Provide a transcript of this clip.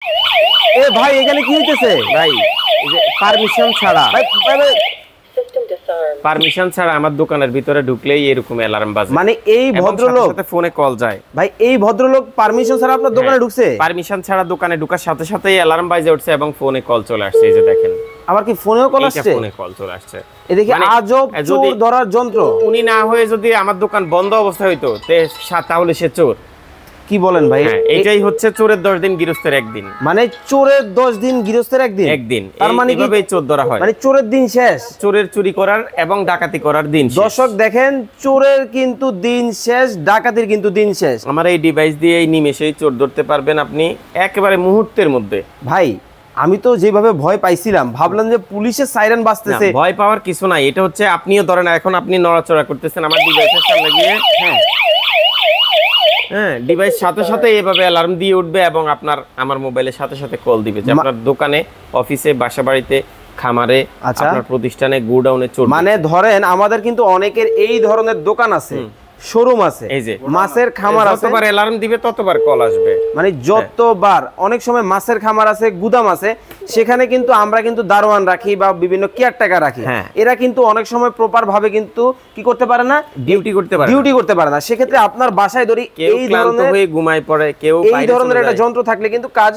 এ ভাই এখানে কি হইতেছে ভাই এই যে পারমিশন ছাড়া ভাই ভাই, ভাই, পারমিশন ছাড়া আমার দোকানের ভিতরে ঢুকলেই এরকম অ্যালার্ম বাজে। মানে এই এবং ভদ্রলোক সাথে সাথে ফোনে কল যায়। ভাই এই ভদ্রলোক পারমিশন ছাড়া আপনার দোকানে ঢুকছে? পারমিশন ছাড়া দোকানে ঢোকার সাথে সাথেই অ্যালার্ম বাজে উঠছে এবং ফোনে কল চলে আসছে। এই যে দেখেন, আবার কি ফোনেও কল এইটা আসছে? ফোনে কল চলে আসছে। এদিকে মানে আজব চোর যদি ধরার যন্ত্র। উনি না হয়ে যদি আমার দোকান বন্ধ অবস্থা হইতো তাহলে সে চোর। কি বলেন ভাই? হ্যাঁ, এটাই হচ্ছে চোরের 10 দিন গৃহস্থের একদিন। মানে চোরের 10 দিন গৃহস্থের একদিন? একদিন। তার মানে কি এইভাবেই চোর ধরা হয়। মানে চোরের দিন শেষ, চোরের চুরি করার এবং ডাকাতি করার দিন শেষ। দর্শক দেখেন, চোরের কিন্তু দিন শেষ, ডাকাতির কিন্তু দিন শেষ। আমার এই ডিভাইস দিয়ে এই নিমেষেই চোর ধরতে পারবেন আপনি একেবারে মুহূর্তের মধ্যে। ভাই আমি তো যেভাবে ভয় পাইছিলাম, ভাবলাম যে পুলিশের সাইরেন না, বাজতেছে। ভয় পাওয়ার কিছু নাই। এটা হচ্ছে আপনিও ধরেন এখন আপনি নড়াচড়া করতেছেন আমার ডিভাইসের সামনে গিয়ে। হ্যাঁ, ডিভাইস সাথে সাথে এভাবে অ্যালার্ম দিয়ে উঠবে এবং আমার মোবাইলের সাথে সাথে কল দিবে যে আপনার দোকানে, অফিসে, বাসাবাড়িতে, খামারে, আচ্ছা। আপনার প্রতিষ্ঠানে, গোডাউনে চোর। মানে ধরেন আমাদের কিন্তু অনেকের এই ধরনের দোকান আছে, শোরুম আছে, এই যে মাছের খামার আছে, যতবার অ্যালার্ম দিবে ততবার কল আসবে। মানে যতবার, অনেক সময় মাছের খামার আছে, গুদাম আছে, সেখানে কিন্তু আমরা কিন্তু দারোয়ান রাখি বা বিভিন্ন কেয়ারটেকার রাখি। হ্যাঁ। এরা কিন্তু অনেক সময় প্রপার ভাবে কিন্তু কি করতে পারে না, ডিউটি করতে পারে না। ডিউটি করতে পারে না। সেক্ষেত্রে আপনার বাসায় ধরি কেউ এই ক্লান্ত ধরনের হয়ে ঘুমায় পড়ে, কেউ এই বাইরে ধরনের চলে একটা যায়। যন্ত্র থাকলে কিন্তু কাজ